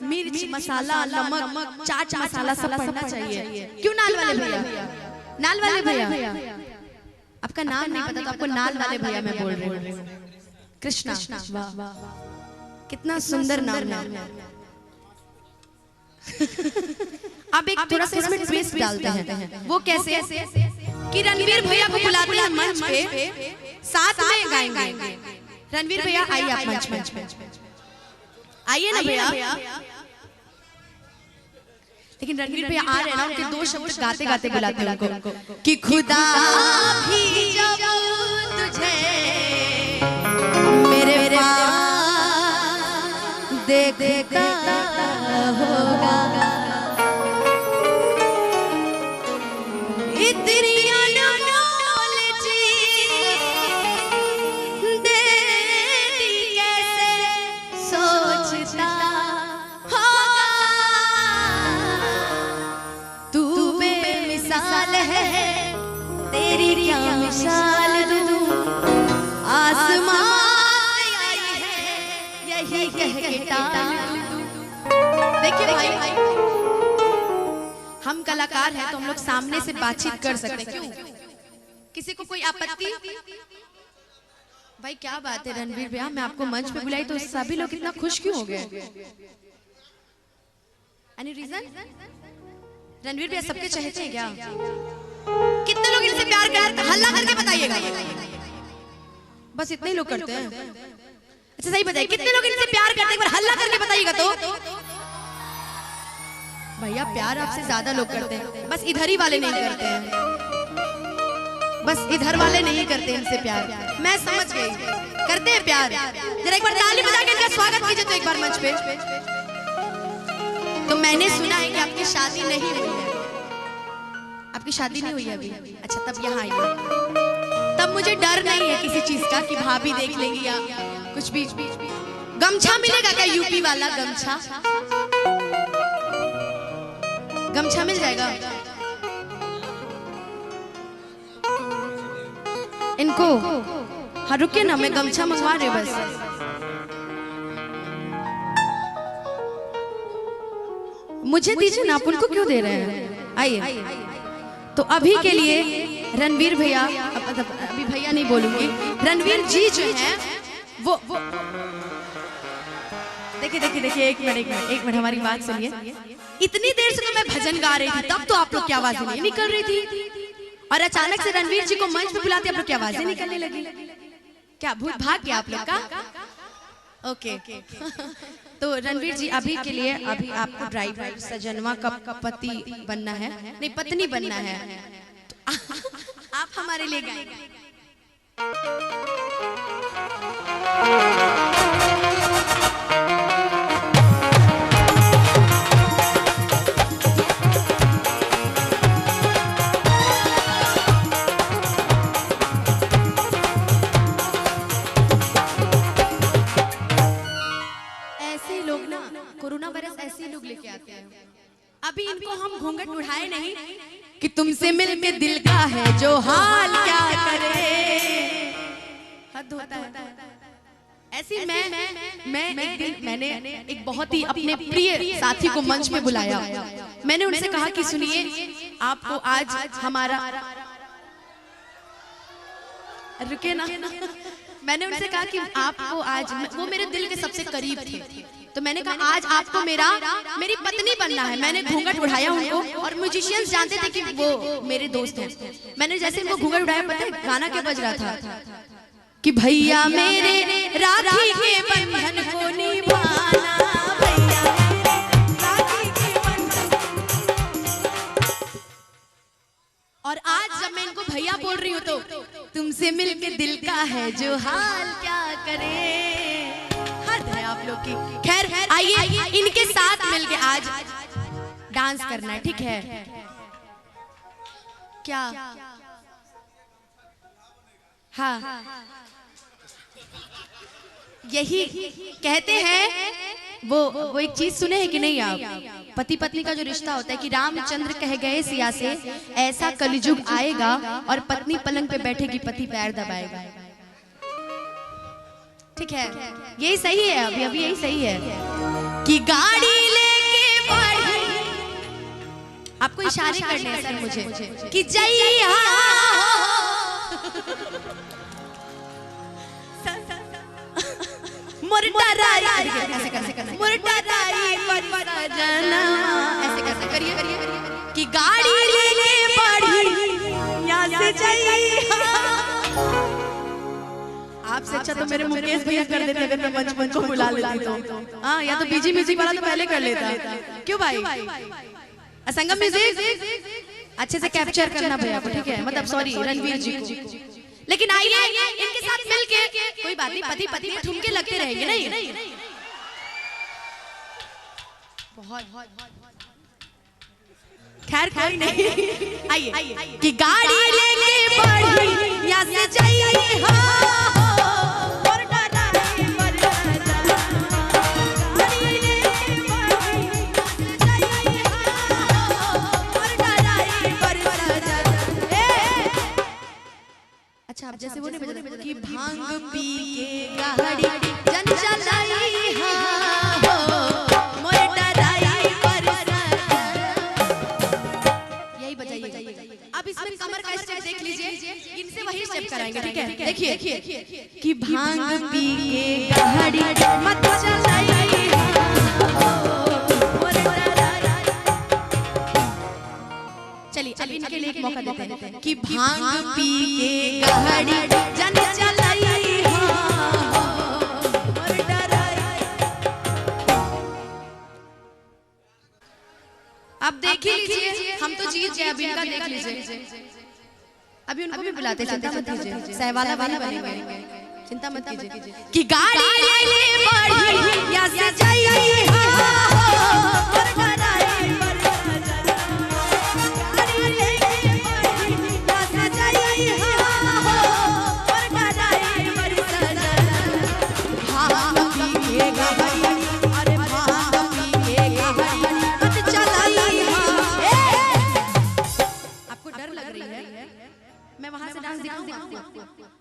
मिर्च मसाला नमक चाट मसाला सब पड़ना चाहिए। क्यों नाल वाले भैया, नाल वाले भैया आपका नाम नहीं पता तो आपको नाल वाले भैया मैं बोल रही हूँ। कृष्णा, वाह कितना सुंदर नाम है। अब एक थोड़ा सा इसमें ट्विस्ट डालते हैं। वो कैसे कि रणवीर भैया को बुलाते हैं मंच पे, साथ में गाएंगे। रणवीर भैया आइए आप मंच पे आइए ना भैया। लेकिन रणवीर भैया आ रहे हैं ना, उनके दो शब्द गाते गाते बुलाते हैं उनको कि खुदा भी जब तुझे मेरे पास देखता होगा, इतनी अनमोल चीज़ देती कैसे सोचता होगा। तू बेमिसाल है, तेरी क्या मिसाल दूं, आसमान आई है यही कह के टाल दूं। देखिए भाई, हम कलाकार हैं तो हम लोग सामने से बातचीत कर सकते हैं। क्यों किसी को कोई आपत्ति? भाई क्या बात है रणवीर भैया, मैं आपको मंच पे बुलाई तो सभी लोग इतना खुश क्यों हो गए? Any reason? रणवीर भैया सबके चहेते हैं क्या? कितने लोग इनसे प्यार करते हैं? हल्ला करके बताइएगा। बस इतने ही लोग करते हैं। अच्छा सही बताइए, कितने लोग इनसे प्यार करते हैं? एक बार हल्ला करके बताइएगा तो। भैया प्यार आपसे ज्यादा लोग करते हैं, बस इधर ही वाले नहीं करते हैं, बस इधर वाले नहीं करते इनसे प्यार। मैं समझ गई, करते हैं प्यार। जरा एक बार ताली बजा के इनका स्वागत कीजिए तो एक बार मंच पे। तो मैंने सुना है कि आपकी शादी नहीं हुई है। आपकी शादी नहीं हुई है अभी? अच्छा तब यहाँ आइए। तब मुझे डर नहीं है किसी चीज का कि भाभी देख लेंगी या कुछ भी। गमछा मिलेगा क्या? यूपी वाला गमछा, गमछा मिल जाएगा इनको? हाँ रुकिए ना, मैं गमछा मंगवा रही हूँ बस। मुझे दीजिए ना, आप उनको क्यों दे रहे हैं? आइए। तो अभी के लिए रणवीर भैया, अभी भैया नहीं बोलूंगी, रणवीर जी जो है वो देखिए एक मिनट हमारी बात सुनिए। इतनी देर से तो मैं भजन गा रही थी, तब तो आप लोग की आवाजें नहीं निकल रही थी, और अचानक से रणवीर जी को मंच पे बुलाते आप लोग की आवाजें निकलने लगी। क्या भूत भाग गया आप लोग का? ओके तो रणवीर जी अभी के लिए, अभी आपको ड्राइवर सजनवा का पति बनना है, नहीं पत्नी बनना है, तो आप हमारे लिए गाएंगे। कोरोना वायरस ऐसे ही लोग लेके आते हैं। अभी इनको हम घूंघट उठाए नहीं कि तुमसे मिलके दिल का है जो हाल क्या करे, हद होता है। ऐसी मैंने एक बहुत ही अपने प्रिय साथी को मंच में बुलाया। मैंने उनसे कहा कि सुनिए, आपको आज हमारा, रुके ना, मैंने उनसे कहा कि आपको आज, वो मेरे दिल के सबसे करीब थे, तो मैंने कहा आज आपको मेरी पत्नी बनना है। मैंने घूंघट उठाया उनको, और म्यूजिशियंस जानते थे कि वो मेरे दोस्त हैं। मैंने जैसे उनको घूंघट उठाया, पता है गाना क्या बज रहा था कि भैया मेरे राखी के बंधन को निभाना, भैया मेरे राखी के बंधन। और आज जब मैं इनको भैया बोल रही हूँ तो तुमसे मिलके दिल का है जो हाल क्या करे, हद है आप लोग की। खैर आइए इनके साथ मिलके आज डांस करना है, ठीक है क्या? हाँ यही कहते हैं, वो एक चीज सुने हैं कि नहीं आप? पति पत्नी का जो रिश्ता होता है कि रामचंद्र कह गए सिया से, ऐसा कलिजुग आएगा और पत्नी पलंग पे बैठेगी, पति पैर दबाएगा। ठीक है, यही सही है, अभी यही सही है। कि गाड़ी लेके बढ़ी, आपको इशारे करने हैं सर मुझे कि जइया मुर्दाराई, ऐसे करना मुर्दाराई सजना, ऐसे कैसे करिए कि गाड़ी लेके बढ़ी यहाँ से जइया। आपसे अच्छा तो मेरे मुकेश भैया कर देते अगर मैं मंच को बुला लेती तो। हाँ, या तो बीजी म्यूजिक वाला तो पहले कर लेता। क्यों भाई? असंगम म्यूजिक अच्छे से कैप्चर करना भैया को, ठीक है? मतलब सॉरी रणवीर जी को। लेकिन आइए इनके साथ मिलके, कोई बात नहीं, पति पति में ठुमके लगते रहेंगे नहीं? बहुत खैर कोई नहीं। आइए कि गाड़ी लेके बढ़ी यहाँ से जाइए, अच्छा आप जैसे वो नहीं बजा कि भांग पी के गाड़ी जन चलाई हो मोर डराई पर, यही बजाइए। अब इसमें कमर का स्टेप देख लीजिए, इनसे वही स्टेप कराएंगे, ठीक है? देखिए कि भांग पी के गाड़ी मत चलाई मोर डराई। चलिए अब इनके लिए एक मौका देते हैं कि भांग पी के गाड़ी जन चलाई हो मोर डराई। अब देख लीजिए, हम तो जीत गए, अब इनका देख लीजिए। अभी उनको भी बुलाते, चिंता मत कीजिए, सहवाला वाला बनेंगे, चिंता मत कीजिए कि गाड़ी ले बढ़ी यहाँ से जाइए हो मोर डराई पर,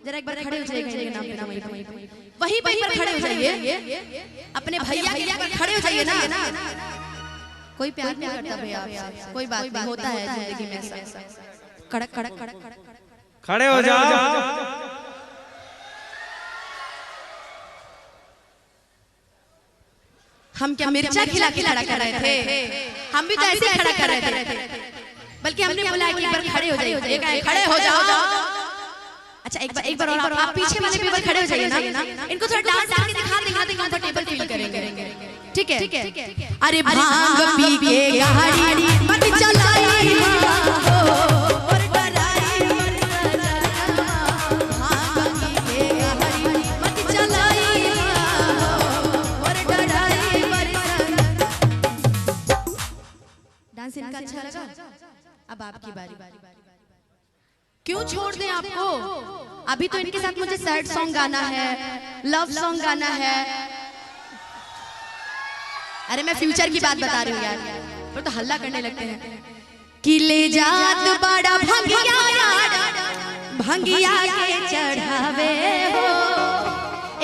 जरा एक बार खड़े हो जाइए, नाम पे नाम वहीं पर खड़े हो जाइए, अपने भैया के पर खड़े हो जाइए ना। कोई प्यार नहीं करता भैया आपसे, कोई बात नहीं, होता है जिंदगी में ऐसा। कड़क खड़े हो जाओ। हम क्या मिर्चा खिला खड़ा कर रहे थे? हम भी तो ऐसे खड़ा कर रहे थे, बल्कि हमने बोला कि एक बार खड़े हो जाइए, खड़े हो जाओ। अच्छा एक बार और आप पीछे वाले पे खड़े हो जाइए ना, इनको थोड़ा डांस करके दिखा देंगे, कंफर्टेबल फील करेंगे, ठीक है? अरे भांग पी के गाड़ी मत चलाई हो मोर डराई पर, भांग पी के गाड़ी मत चलाई हो मोर डराई पर। डांस इनका अच्छा लगा? अब आपकी बारी। क्यों छोड़ दें आपको? अभी तो इनके साथ मुझे सैड सॉन्ग गाना है, लव सॉन्ग गाना है। अरे मैं फ्यूचर की बात बता रही हूँ यार, पर तो हल्ला करने लगते हैं कि ले जात बड़ा भंगिया के चढ़ावे हो।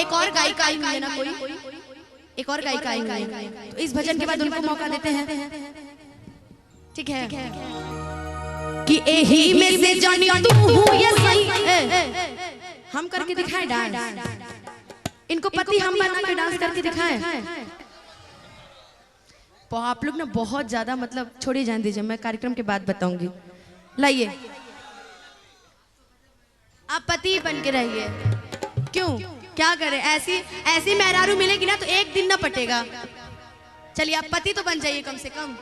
एक और गायिका आई हुई है ना, कोई एक और गायिका आई हुई है, तो इस भजन के बाद उनको मौका देते हैं, ठीक है? कि एही में से जानी तू हूँ ये सही, हम करके दिखाएं डांस, इनको पति हम बना के डांस करके दिखाएं। तो आप लोग ना बहुत ज्यादा, मतलब छोड़िए, जान दीजिए, मैं कार्यक्रम के बाद बताऊंगी। लाइए, आप पति बन के रहिए। क्यों, क्या करें? ऐसी मेहरारू मिलेगी ना तो एक दिन ना पटेगा। चलिए आप पति तो बन जाइए कम से कम,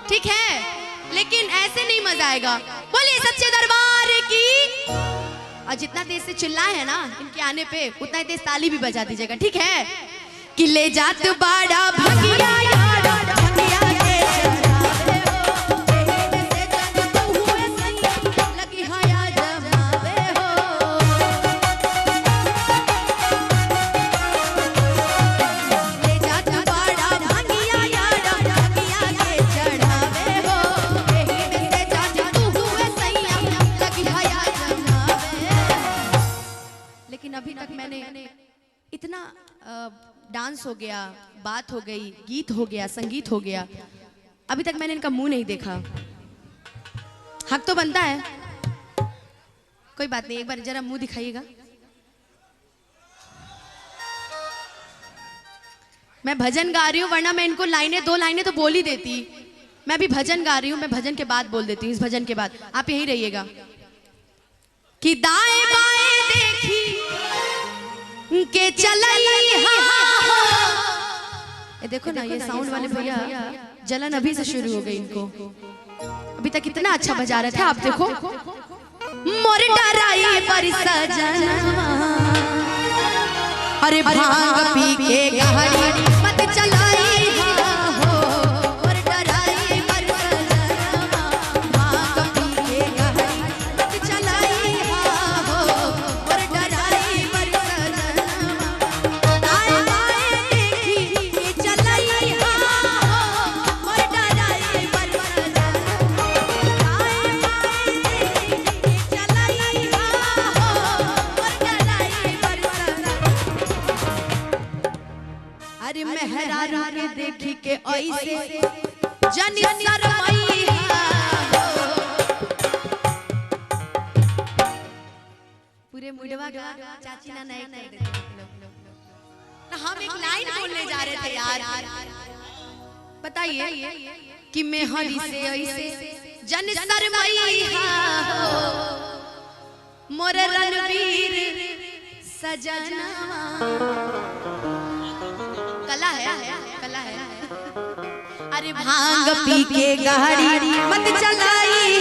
ठीक है? लेकिन ऐसे नहीं मजा आएगा। बोलिए सच्चे दरबार की। और जितना तेज से चिल्लाए है ना इनके आने पे, उतना ही तेज ताली भी बजा दीजिएगा, ठीक है? कि ले जात बाड़ा भगिया भगिया के चढ़ावे हो, एही से जग तू हुए सैया लगी हया जमावे हो। ले जात बाड़ा भगिया भगिया के चढ़ावे हो, एही से जग तू हुए सैया लगी हया जमावे। लेकिन अभी तक मैंने इतना डांस हो गया, बात हो गई, गीत हो गया, संगीत हो गया, अभी तक मैंने इनका मुंह नहीं देखा। हक तो बनता है। कोई बात नहीं, एक बार जरा मुंह दिखाइएगा। मैं भजन गा रही हूँ, वरना मैं इनको लाइनें, 2 लाइनें तो बोल ही देती। मैं अभी भजन गा रही हूँ, मैं भजन के बाद बोल देती हूँ। इस भजन के बाद आप यहीं रहिएगा। कि दाएं बाएं देखी के चलई ये देखो ना, ये साउंड वाले भैया जलन अभी से शुरू हो गई इनको। अभी तक इतना अच्छा बजा रहे थे, आप देखो। मोर डराई पर सजना, अरे भांग पी के गाड़ी मत चलाई हो। मोर डराई पर सजना, भांग पी के गाड़ी मत चलाई हो। मोर डराई पर सजना, दाएं बाएं देखी के चलई हो। मोर डराई पर सजना, दाएं बाएं देखी के चलई हो। मोर डराई पर सजना। अरे मेहरारू के देखी के ऐसे जनी शरमई पूरे मुडवा का चाची ना नहीं कर देते। हम एक लाइन बोलने जा रहे थे यार, बताइए कि मेहरी से ऐसे जनी शरमई मोर रणवीर सजनवा। कला है, कला है। अरे भांग पी के गाड़ी मत चलाई।